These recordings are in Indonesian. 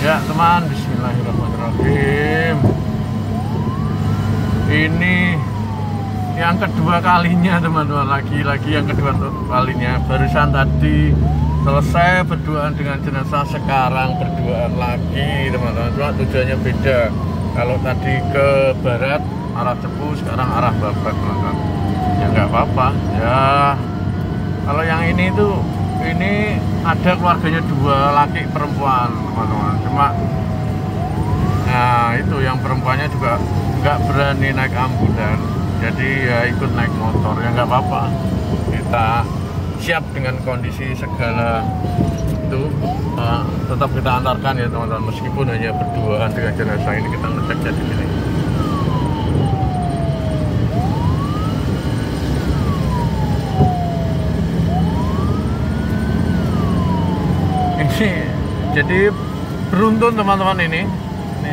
Ya teman, bismillahirrahmanirrahim. Ini yang kedua kalinya teman-teman, lagi yang kedua kalinya. Barusan tadi selesai berduaan dengan jenazah, sekarang berduaan lagi teman-teman. Cuma tujuannya beda. Kalau tadi ke barat arah Cepu, sekarang arah Babat teman-teman. Ya nggak apa-apa ya. Kalau yang ini tuh, ini ada keluarganya dua, laki perempuan teman-teman. Cuma nah itu yang perempuannya juga nggak berani naik ambulan, jadi ya ikut naik motor. Ya nggak apa-apa, kita siap dengan kondisi segala itu. Tetap kita antarkan ya teman-teman, meskipun hanya berduaan dengan jenazah ini. Kita ngeceknya di sini. Jadi beruntun teman-teman, ini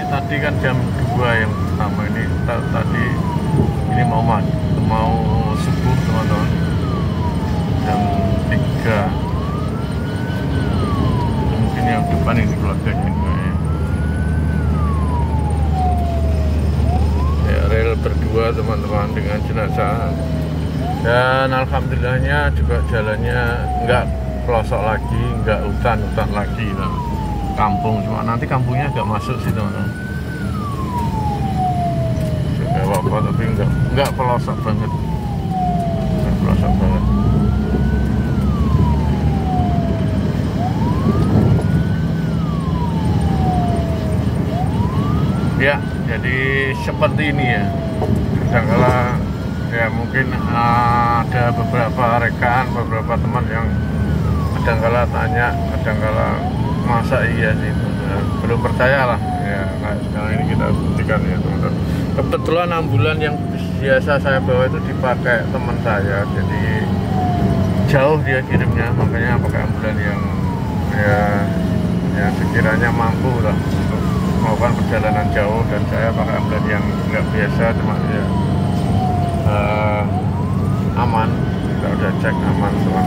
tadi kan jam 2 yang pertama, ini tadi ini mau subuh teman-teman, jam 3. Mungkin yang depan ini keluarganya ya, rel berdua teman-teman dengan jenazah. Dan alhamdulillahnya juga jalannya enggak pelosok lagi, enggak hutan lagi lah. Kampung, cuma nanti kampungnya agak masuk sih teman-teman. Enggak apa-apa, tapi enggak pelosok banget. Enggak pelosok banget. Ya, jadi seperti ini ya. Kadangkala ya mungkin ada beberapa rekan, beberapa teman yang kadangkala tanya, kadangkala masa iya sih, belum percaya lah ya. Nah, sekarang ini kita buktikan ya teman-teman. Kebetulan ambulan yang biasa saya bawa itu dipakai teman saya, jadi jauh dia kirimnya, makanya pakai ambulan yang ya sekiranya mampu lah untuk melakukan perjalanan jauh. Dan saya pakai ambulan yang nggak biasa, cuma ya aman. Kita udah cek aman semua.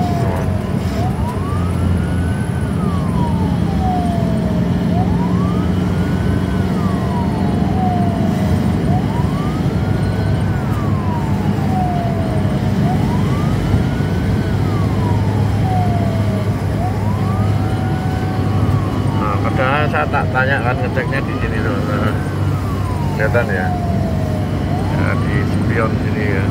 Saya tak tanya kan, ngeceknya di sini loh, kelihatan ya, di spion sini ya.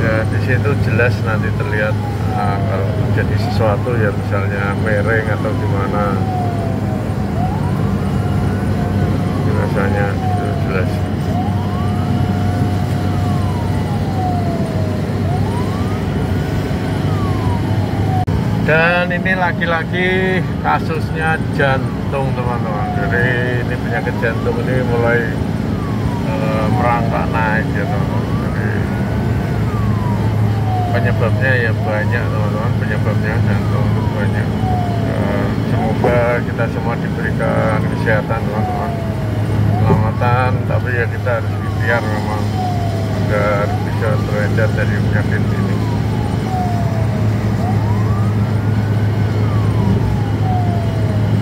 Ya di situ jelas nanti terlihat kalau terjadi sesuatu ya, misalnya miring atau gimana, biasanya itu jelas. Dan ini laki-laki kasusnya jantung teman-teman. Jadi ini penyakit jantung ini mulai merangkak naik ya teman-teman. Jadi penyebabnya ya banyak teman-teman, penyebabnya jantung itu banyak. Semoga kita semua diberikan kesehatan teman-teman, keselamatan. Tapi ya kita harus ikhtiar memang agar bisa terhindar dari penyakit ini.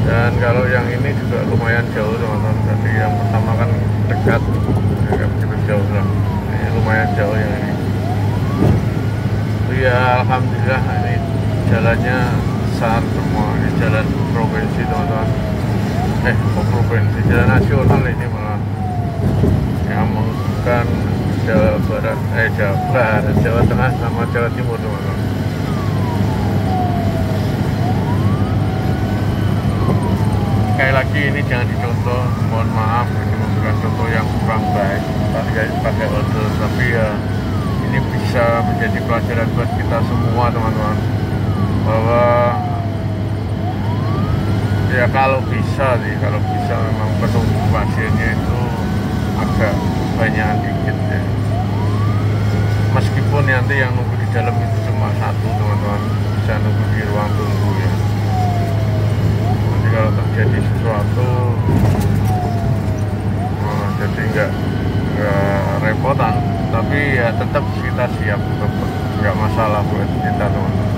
Dan kalau yang ini juga lumayan jauh teman-teman. Tadi yang pertama kan dekat, agak begitu jauh lah. Ini lumayan jauh yang ini. Ya alhamdulillah, ini jalannya besar semua. Ini jalan provinsi teman-teman. Provinsi, jalan nasional ini malah. Yang menghubungkan Jawa Barat, Jawa Tengah sama Jawa Timur teman-teman. Sekali lagi ini jangan dicontoh, mohon maaf, ini bukan contoh yang kurang baik pakai order, tapi ya ini bisa menjadi pelajaran buat kita semua teman-teman, bahwa ya kalau bisa memang penunggu pasiennya itu agak banyak dikit ya. Meskipun nanti yang nunggu di dalam itu cuma satu teman-teman, bisa nunggu di ruang tunggu ya. Kalau terjadi sesuatu jadi nggak repotan, tapi ya tetap kita siap, nggak masalah buat kita teman-teman.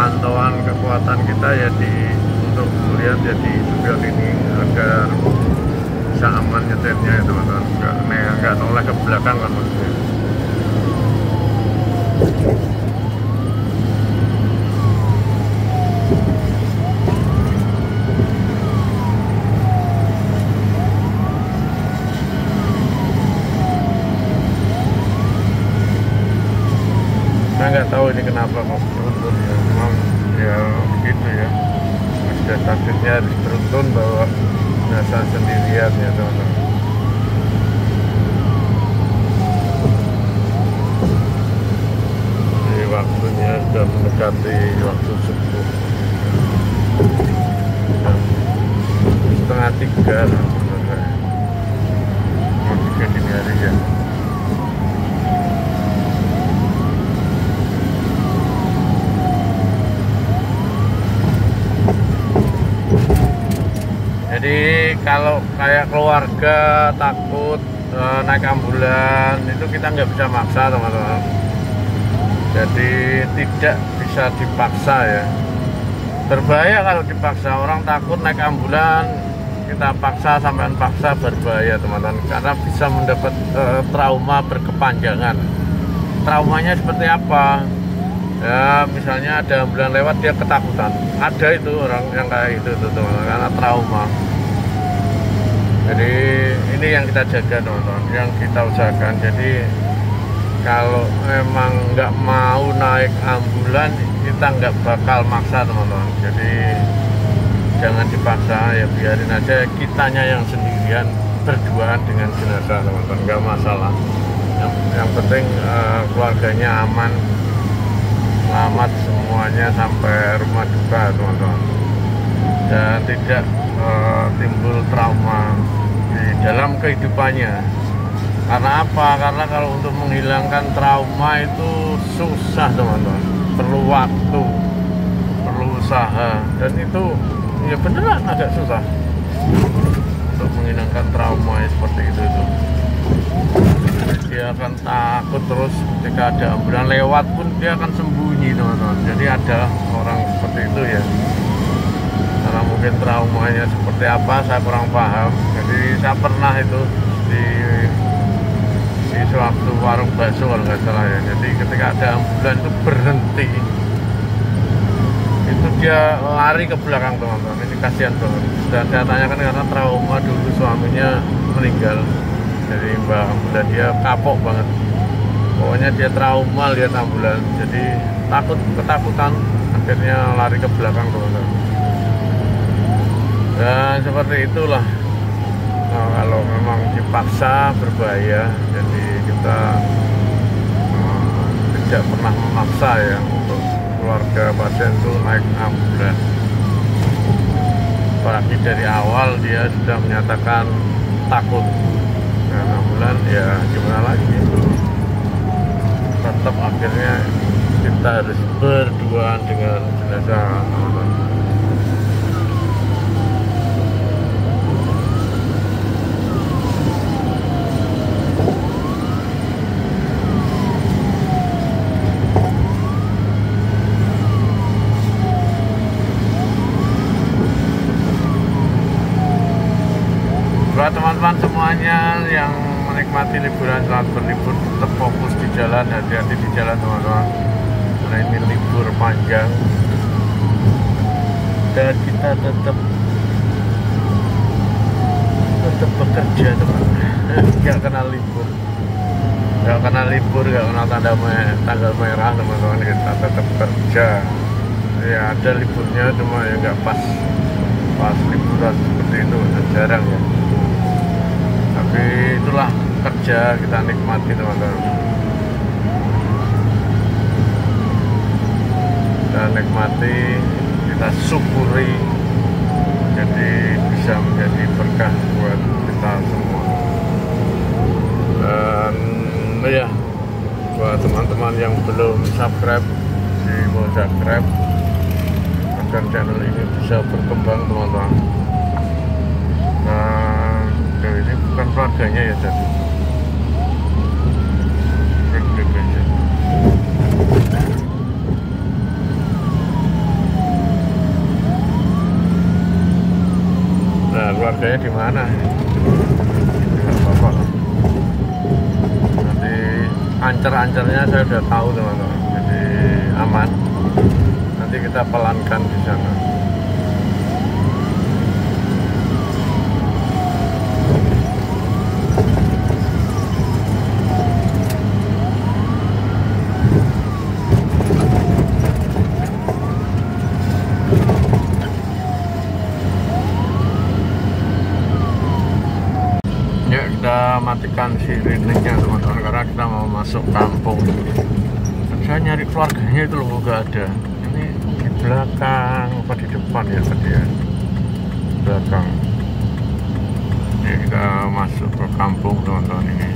pemantauan kekuatan kita ya untuk melihat ya di spion ini agar bisa aman nyetirnya ya teman-teman, nggak noleh ke belakang kan maksudnya. Saya nggak tahu ini kenapa kok beruntun ya, memang ya begitu ya, sudah takdirnya harus beruntun bahwa jenazah sendirian ya teman-teman. Jadi waktunya sudah mendekati waktu subuh, jam 2:30 mau 3 dini hari ya. Jadi kalau kayak keluarga takut naik ambulan itu kita nggak bisa maksa teman-teman. Jadi tidak bisa dipaksa ya. Berbahaya kalau dipaksa, orang takut naik ambulan kita paksa, sampean paksa berbahaya teman-teman, karena bisa mendapat trauma berkepanjangan. Traumanya seperti apa? Ya misalnya ada ambulan lewat dia ketakutan, ada itu orang yang kayak itu teman-teman, karena trauma. Jadi ini yang kita jaga teman-teman, yang kita usahakan. Jadi kalau memang nggak mau naik ambulan kita nggak bakal maksa teman-teman. Jadi jangan dipaksa ya, biarin aja kitanya yang sendirian berduaan dengan jenazah teman-teman, nggak masalah. Yang penting keluarganya aman, selamat semuanya sampai rumah duka teman-teman, dan tidak timbul trauma di dalam kehidupannya. Karena apa? Karena kalau untuk menghilangkan trauma itu susah teman-teman, perlu waktu, perlu usaha, dan itu ya beneran agak susah untuk menghilangkan trauma ya, seperti itu. Dia akan takut terus, ketika ada ambulan lewat pun dia akan sembunyi teman-teman. Jadi ada orang seperti itu ya, karena mungkin traumanya seperti apa saya kurang paham. Jadi saya pernah itu di suatu warung bakso kalau nggak salah ya. Jadi ketika ada ambulan itu berhenti, itu dia lari ke belakang teman-teman. Ini kasihan banget. Dan saya tanyakan karena trauma, dulu suaminya meninggal. Jadi mbak ambulan, dia kapok banget. Pokoknya dia trauma lihat ambulan. Jadi ketakutan, akhirnya lari ke belakang teman-teman. Dan seperti itulah. Nah, kalau memang dipaksa berbahaya. Jadi kita tidak pernah memaksa ya untuk keluarga pasien itu naik ambulan. Apalagi dari awal dia sudah menyatakan takut dengan ambulan, ya gimana lagi, tetap akhirnya kita harus berduaan dengan jenazah teman-teman. Buat teman-teman semuanya yang menikmati liburan, selamat berlibur, tetap fokus di jalan, hati-hati di jalan teman-teman, karena ini libur panjang dan kita tetap bekerja teman-teman. Gak kenal libur, gak kenal tanggal merah teman-teman, kita tetap kerja. Ya ada liburnya, cuma ya nggak pas liburan seperti itu, jarang ya. Tapi itulah kerja, kita nikmati teman-teman. Kita nikmati, kita syukuri, jadi bisa menjadi berkah buat kita semua. Dan ya buat teman-teman yang belum subscribe, mau subscribe agar channel ini bisa berkembang teman-teman. Ini bukan keluarganya ya, jadi keluarganya di mana. Nggak apa-apa lah. Nanti ancer-ancernya saya udah tahu teman-teman, jadi aman. Nanti kita pelankan di sana. Kita matikan sirenenya teman-teman karena kita mau masuk kampung. Saya nyari keluarganya itu loh, nggak ada. Ini di belakang apa di depan ya tadi ya, belakang. Ini kita masuk ke kampung teman-teman ini.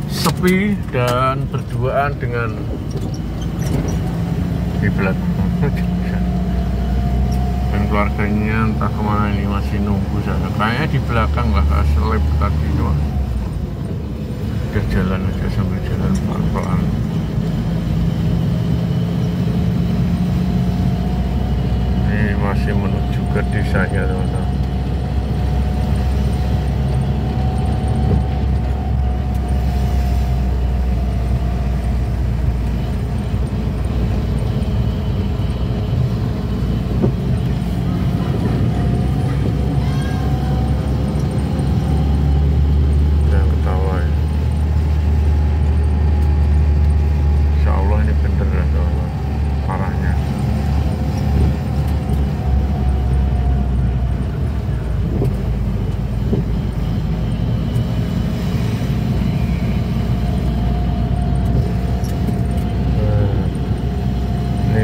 Sepi dan berduaan dengan di belakang dan keluarganya entah kemana ini, masih nunggu sana. Kayaknya di belakang lah, selip tadi doang. Udah jalan aja sambil jalan pelan-pelan. Ini masih menuju ke desanya teman-teman.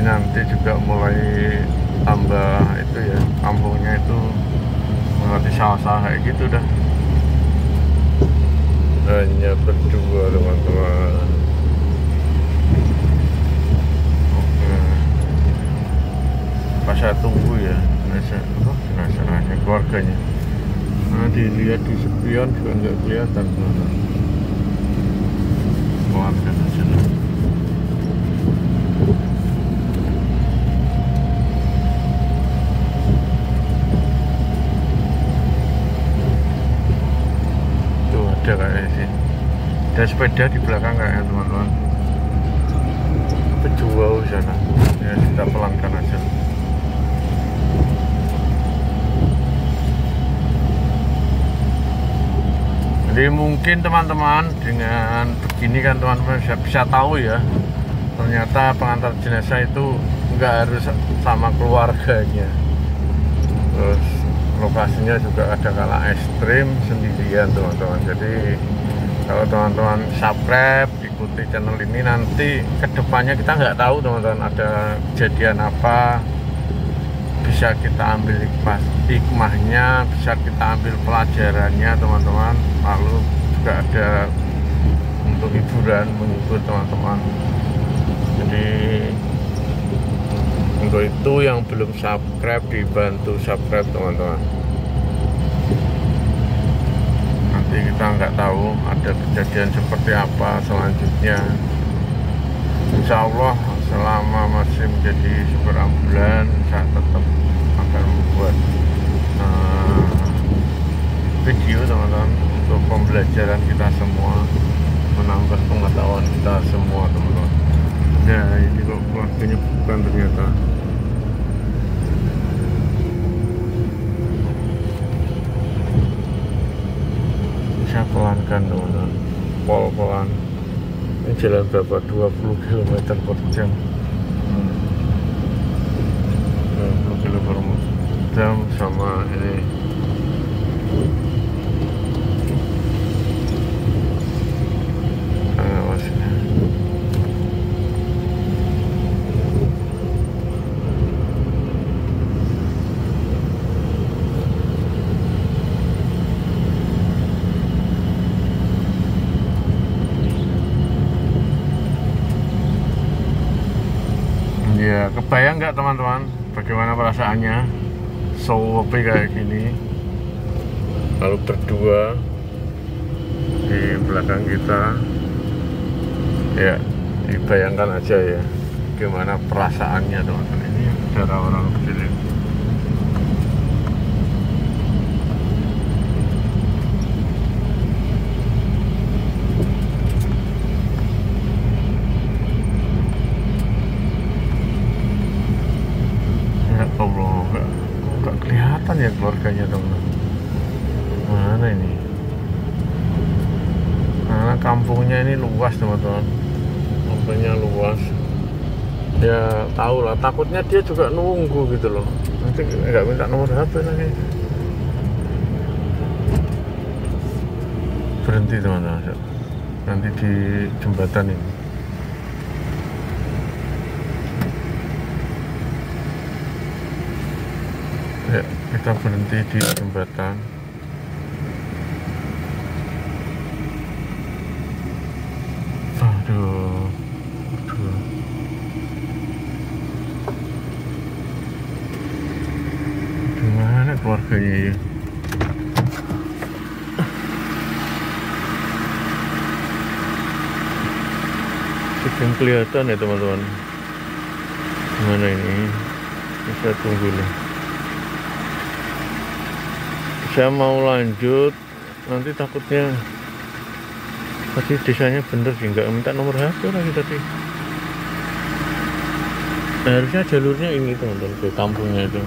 Nanti juga mulai tambah itu ya, kampungnya itu melewati sawah-sawah kayak gitu dah. Hanya berdua teman-teman. Oke, pas saya tunggu ya jenazah keluarganya. Nah, dilihat di spion juga nggak kelihatan teman-teman. Pelankan aja lah. Ada kayaknya sih, ada sepeda di belakang kayaknya teman-teman. Pejuau sana ya, kita pelankan aja. Jadi mungkin teman-teman dengan begini kan teman-teman bisa tahu ya, ternyata pengantar jenazah itu nggak harus sama keluarganya. Terus lokasinya juga ada kala ekstrim sendirian teman-teman. Jadi kalau teman-teman subscribe, ikuti channel ini, nanti kedepannya kita nggak tahu teman-teman ada kejadian apa, bisa kita ambil hikmahnya, bisa kita ambil pelajarannya teman-teman. Lalu juga ada untuk hiburan, menghibur teman-teman. Jadi untuk itu yang belum subscribe, dibantu subscribe teman-teman. Nanti kita nggak tahu ada kejadian seperti apa selanjutnya. Insya Allah selama masih menjadi supir ambulan, saya tetap akan membuat video teman-teman untuk pembelajaran kita semua, menambah pengetahuan kita semua teman-teman. Ya ini kok keluarganya bukan ternyata. Saya pelankan teman-teman, pelan. Ini jalan berapa? 20 km per jam. 20 km per jam sama ini. Ya, kebayang nggak teman-teman bagaimana perasaannya sepi kayak gini, lalu berdua di belakang kita ya, dibayangkan aja ya gimana perasaannya teman-teman. Ini darah orang kecil ini. Ya Allah, nggak kelihatan ya keluarganya teman-teman. Mana ini? Karena kampungnya ini luas teman-teman, kampungnya luas. Ya tahu lah, takutnya dia juga nunggu gitu loh, nanti nggak minta nomor HP lagi. Berhenti teman-teman, nanti di jembatan ini. Ya, kita berhenti di jembatan. Aduh. Gimana keluarganya ya? Sedang kelihatan ya teman-teman. Gimana ini? Bisa tunggu nih. Saya mau lanjut, nanti takutnya tadi desanya bener sih, nggak minta nomor HP lagi tadi. Nah, harusnya jalurnya ini teman-teman, ke kampungnya itu.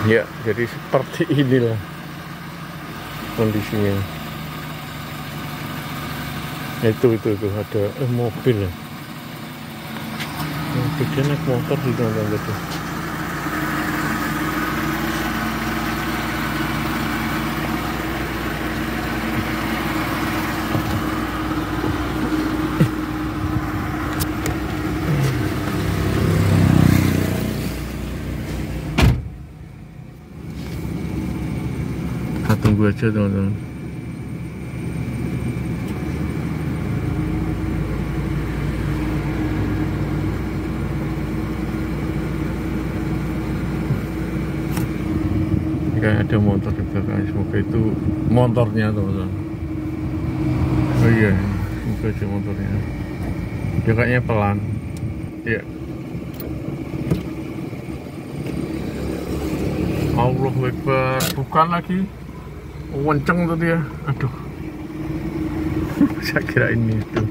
Ya, jadi seperti inilah kondisinya. Itu ada mobil ya. Dia naik motor di teman-teman itu. Kita tunggu aja teman-teman. Kayak ada motor di belakang, semoga itu motornya teman-teman. Oh iya, semoga aja motornya. Dia kayaknya pelan. Ya. Allahu Akbar, bukan lagi. Kenceng tuh dia. Aduh. Saya kira ini itu.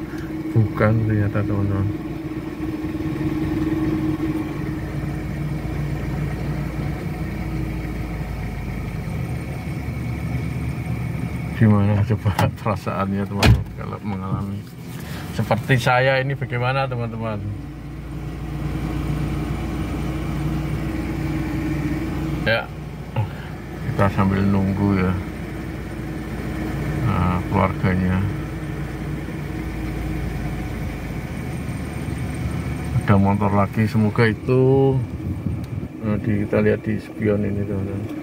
Bukan ternyata teman-teman. Gimana coba perasaannya teman-teman kalau mengalami seperti saya ini, bagaimana teman-teman? Ya, kita sambil nunggu ya. Nah, keluarganya. Ada motor lagi, semoga itu. Nah, kita lihat di spion ini teman-teman.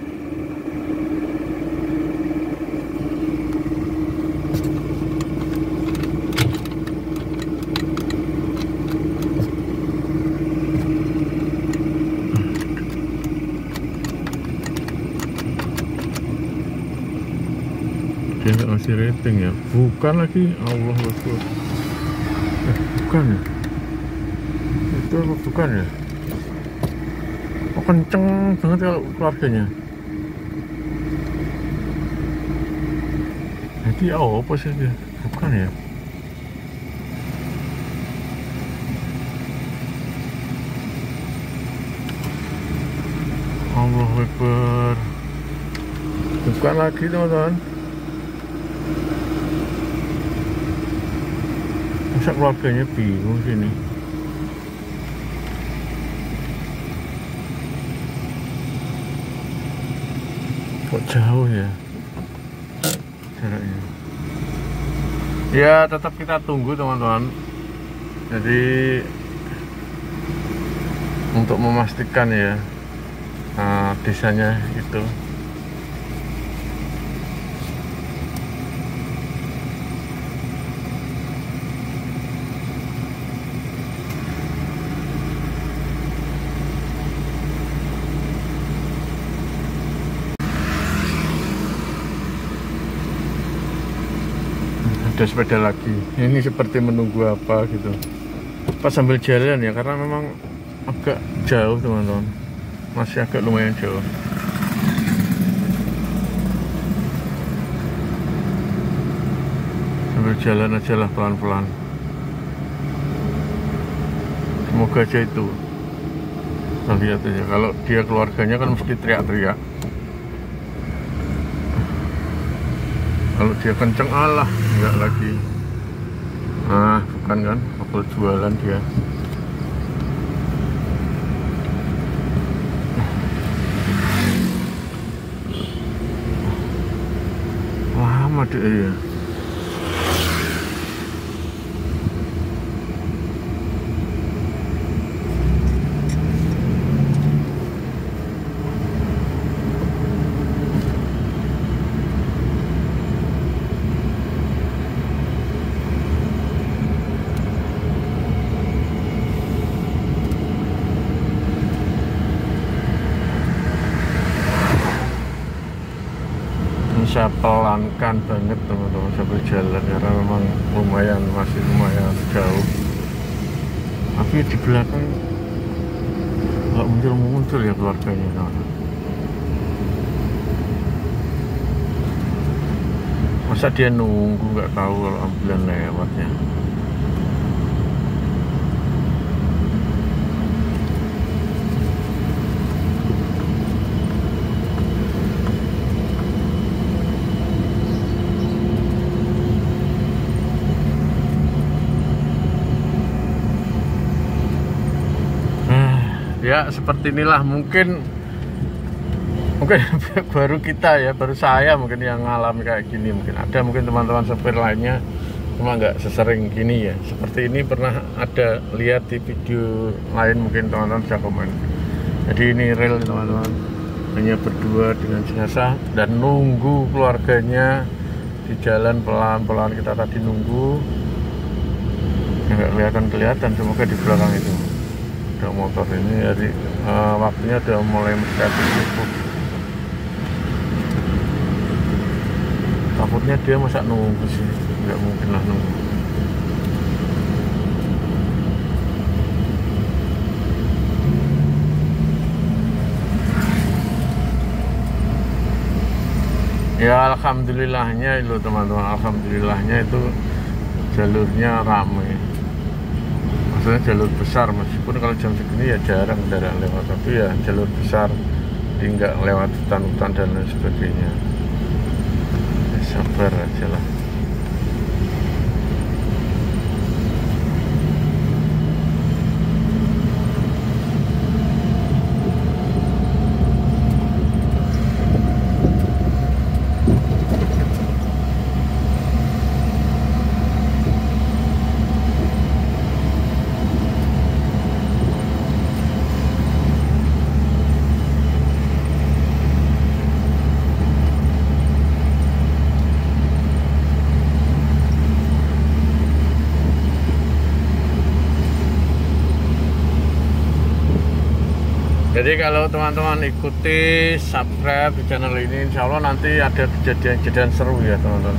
Dia nggak ngasih rating ya, bukan lagi. Allah Akbar. Bukan ya, itu apa bukan ya? Oh, kenceng banget kalau keluarganya. Jadi apa sih dia? Bukan ya? Allah Akbar. Bukan lagi teman-teman. Masa keluarganya bingung sini. Kok jauh ya jaraknya? Ya tetap kita tunggu teman-teman. Jadi untuk memastikan ya desanya itu. ada sepeda lagi. Ini seperti menunggu apa gitu. Pas sambil jalan ya, karena memang agak jauh teman-teman, masih agak lumayan jauh. Sambil jalan aja lah pelan-pelan. Semoga aja itu. Kita lihat aja, kalau dia keluarganya kan mesti teriak-teriak. Kalau dia kenceng, alah enggak lagi. Nah bukan kan, bakal jualan dia. Lama deh ya. Saya pelankan banget teman-teman sambil jalan, karena memang masih lumayan jauh. Tapi di belakang nggak muncul ya keluarganya teman-teman. Masa dia nunggu, nggak tahu kalau ambulan lewatnya. Ya seperti inilah, mungkin baru kita ya, baru saya mungkin yang ngalami kayak gini. Mungkin ada teman-teman sopir lainnya, cuma nggak sesering gini ya. Seperti ini pernah ada lihat di video lain, mungkin teman-teman bisa komen. Jadi ini real teman-teman, hanya berdua dengan jenazah dan nunggu keluarganya di jalan pelan-pelan. Kita tadi nunggu, nggak kelihatan, semoga di belakang itu ada motor ini. Jadi waktunya udah mulai mendekati subuh. Takutnya dia masa nunggu sih, nggak mungkin lah nunggu. Ya alhamdulillahnya itu teman-teman, alhamdulillahnya itu jalurnya ramai. Maksudnya jalur besar, meskipun kalau jam segini ya jarang kendaraan lewat, tapi ya jalur besar, jadi nggak lewat hutan-hutan dan lain sebagainya. Ya, sabar aja lah. Jadi kalau teman-teman ikuti subscribe di channel ini, insya Allah nanti ada kejadian-kejadian seru ya teman-teman,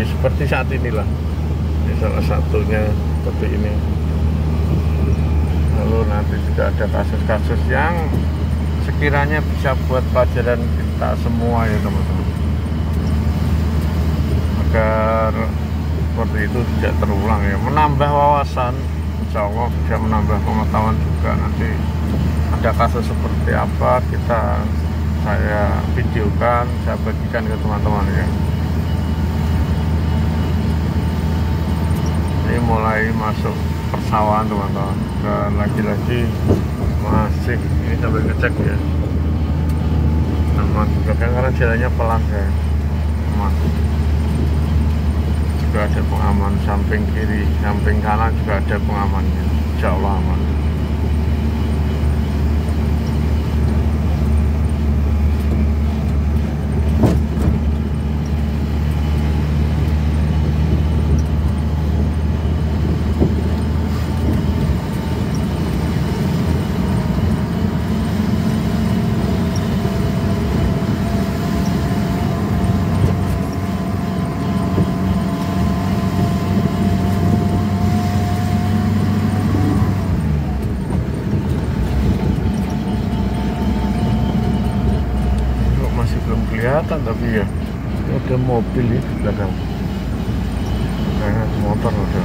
seperti saat inilah. Ini salah satunya seperti ini. Lalu nanti juga ada kasus-kasus yang sekiranya bisa buat pelajaran kita semua ya teman-teman, agar seperti itu tidak terulang ya, menambah wawasan, insya Allah bisa menambah pengetahuan juga. Nanti ada kasus seperti apa saya videokan, saya bagikan ke teman-teman ya. Ini mulai masuk persawahan teman-teman, dan lagi-lagi masih ini sampai ngecek ya, aman juga kan, karena jalannya pelan ya, aman. Juga ada pengaman samping kiri, samping kanan juga ada pengamannya, insya Allah aman. kelihatan, tapi ya ada mobil di belakang, kayaknya motor ada.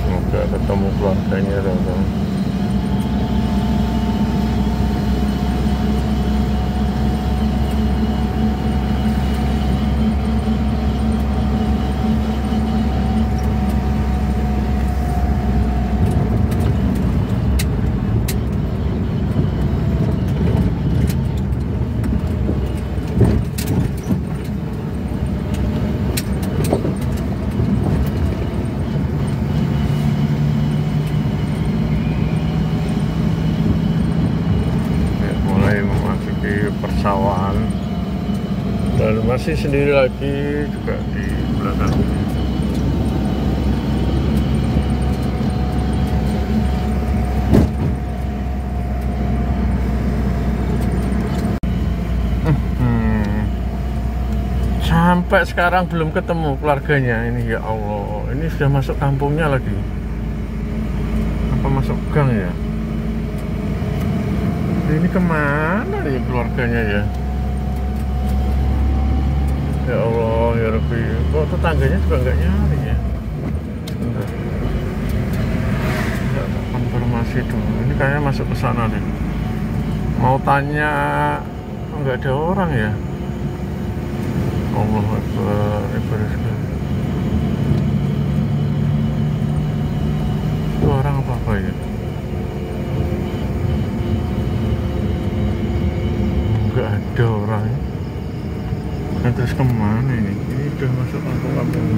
Semoga ketemu keluarganya teman-teman. Persawahan dan masih sendiri lagi juga di belakang. Sampai sekarang belum ketemu keluarganya ini, ya Allah. Ini sudah masuk kampungnya lagi, apa masuk gang ya? Ini kemana ya keluarganya ya? Ya Allah, ya Rabbi. Kok tetangganya juga nggak nyari ya? Bentar. Ya, konfirmasi dulu. Ini kayaknya masuk ke sana nih. Mau tanya, nggak ada orang ya? Allah Akbar. Itu orang apa ya? Nggak ada orang. Nah, terus kemana ini? Ini udah masuk kampung-kampung.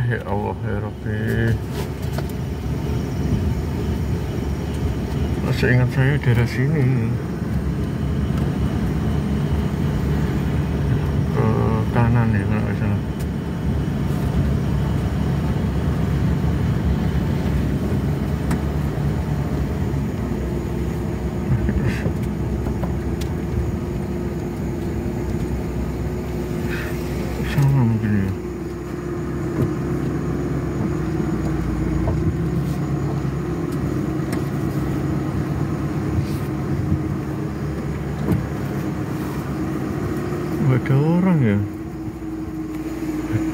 Ya Allah ya Rabbi. Masih ingat saya daerah sini. Kanan ya kalau nggak salah. Sama mungkin ya. Nggak ada orang ya.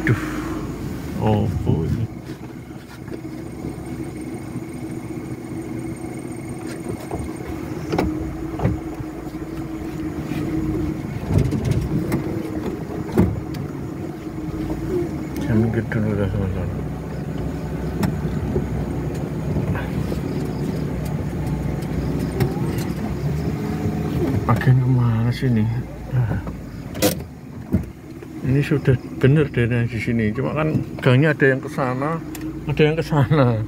Aduh, oh ini. Saya minggir dulu dah teman-teman. Agen kemana sih ini? Ini sudah bener daerah di sini, cuma kan gangnya ada yang ke sana, ada yang ke sana.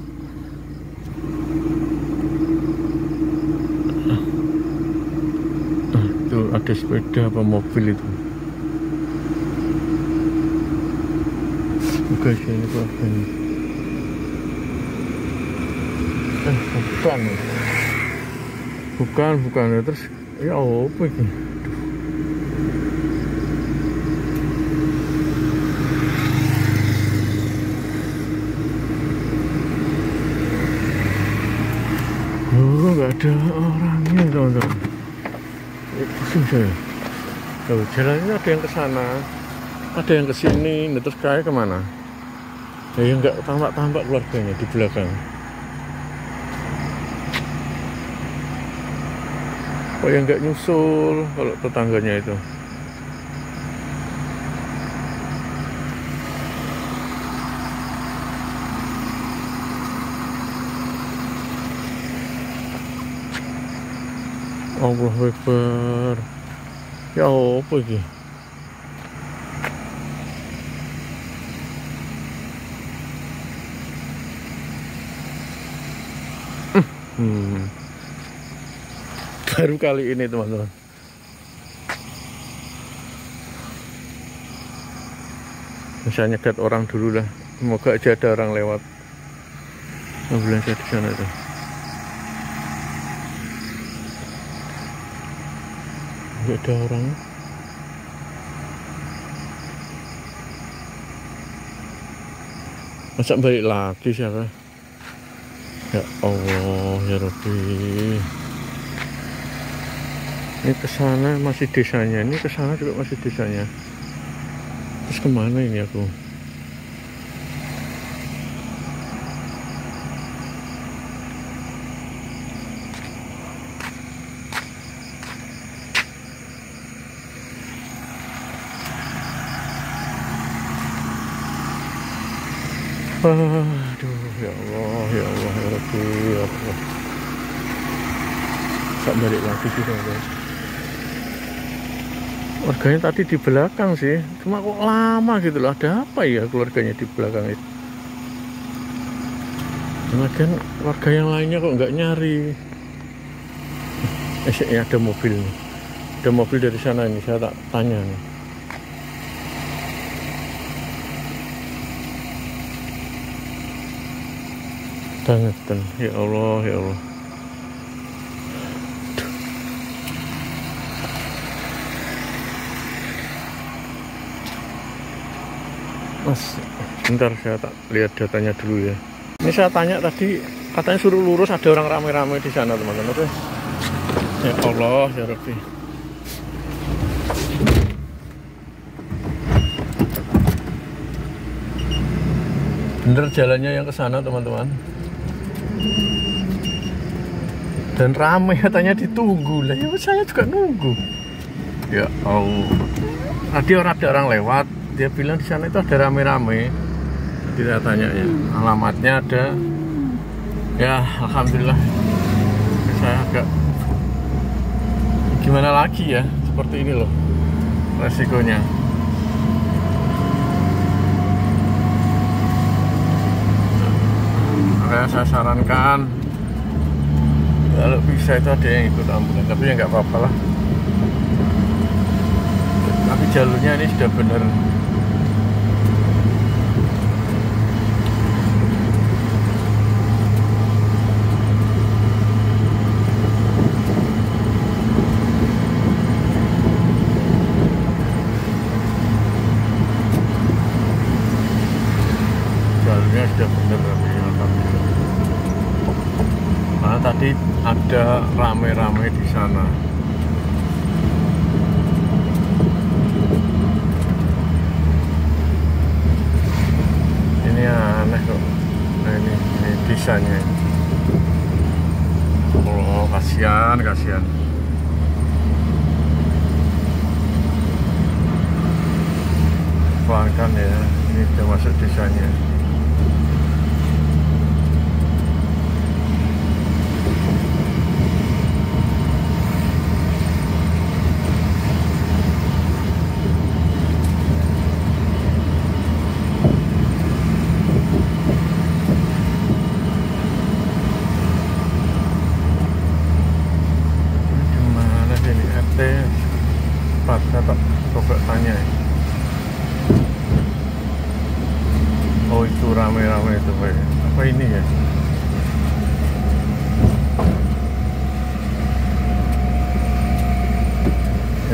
Itu ada sepeda apa mobil itu. Guys, ini keluarganya. Bukan ya. Terus ya apa ini? Nggak ada orangnya teman-teman. Pusing saya. Tuh, jalannya ada yang ke sana, ada yang ke sini, terus kayak kemana? Ya nggak tampak keluarganya di belakang. Kok yang nggak nyusul kalau tetangganya itu? Allahu Akbar. Ya apa ini? Baru kali ini teman-teman. Bisa nyegat orang dulu lah. Semoga aja ada orang lewat. Mobilnya di sana tuh. nggak ada orang. Masa balik lagi siapa? Ya Allah ya Rabbi. Ini kesana masih desanya, ini kesana juga masih desanya. Terus kemana ini aku? Aduh, ya Allah, ya Allah, ya Rabbi, ya Allah. Tak balik lagi sih guys. Warganya tadi di belakang sih, cuma kok lama gitu loh. Ada apa ya keluarganya di belakang itu? Kemudian warga yang lainnya kok nggak nyari. Ya ada mobil nih. Ada mobil dari sana ini, saya tak tanya nih. Tangetan, ya Allah, ya Allah. Mas, bentar saya tak lihat datanya dulu ya. Ini saya tanya tadi, katanya suruh lurus, ada orang rame-rame di sana teman-teman. Oke. Ya Allah, ya Rabbi. Bener jalannya yang ke sana teman-teman. Dan ramai katanya ditunggu lah, ya saya juga nunggu. Ya Allah, tadi ada orang lewat, dia bilang di sana itu ada rame-rame. Jadi saya tanya ya, alamatnya ada. Ya alhamdulillah, saya agak gimana lagi ya, seperti ini loh resikonya. Makanya saya sarankan kalau bisa itu ada yang ikut ambulan, tapi ya nggak apa-apa lah. Tapi jalurnya ini sudah benar. Jalurnya sudah benar, tapi alhamdulillah. Nah, tadi ada rame-rame di sana. Ini aneh kok. Nah, ini desainnya. Oh, kasihan. Pelan-pelan ya. Ini sudah masuk desanya. Saya tak coba tanya ya. Oh itu rame-rame itu Pak. Apa ini ya?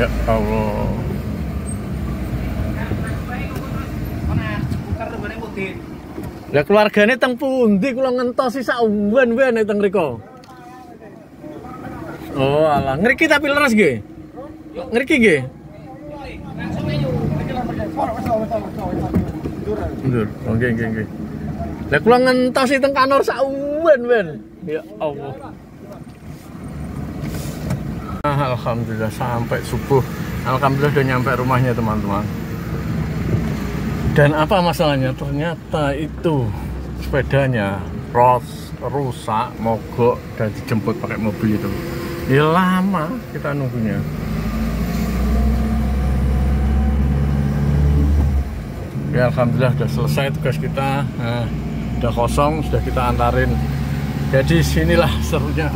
Ya Allah. Lah keluargane teng pundi kula ngentosi sak umben-umben teng mriko. Oh alah, ngriki tapi leres nggih. Ngriki nggih. Ndur, nggih. Lah kula ngentosi teng kanor sak umben-umben. Ya Allah. Alhamdulillah sampai subuh. Alhamdulillah udah nyampe rumahnya teman-teman. Dan apa masalahnya? Ternyata itu sepedanya rusak, mogok dan dijemput pakai mobil itu. Ya lama kita nunggunya. Ya alhamdulillah sudah selesai tugas kita. Nah, udah kosong, sudah kita antarin. Jadi sinilah serunya.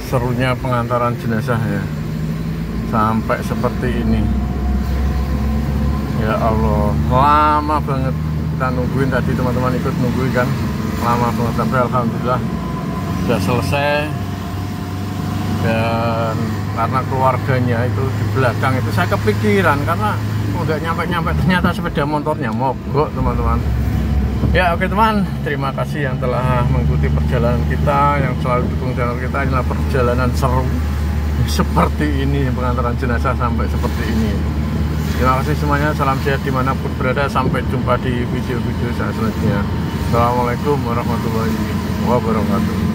Serunya pengantaran jenazah ya. Sampai seperti ini. Ya Allah, lama banget kita nungguin tadi, teman-teman ikut nungguin kan, lama banget, tapi alhamdulillah sudah selesai dan karena keluarganya itu di belakang itu saya kepikiran karena nggak nyampe-nyampe ternyata sepeda motornya mogok teman-teman. Ya oke teman, terima kasih yang telah mengikuti perjalanan kita, yang selalu dukung channel kita. Inilah perjalanan seru seperti ini, pengantaran jenazah sampai seperti ini. Terima kasih semuanya, salam sehat dimanapun berada, sampai jumpa di video-video saya selanjutnya. Assalamualaikum warahmatullahi wabarakatuh.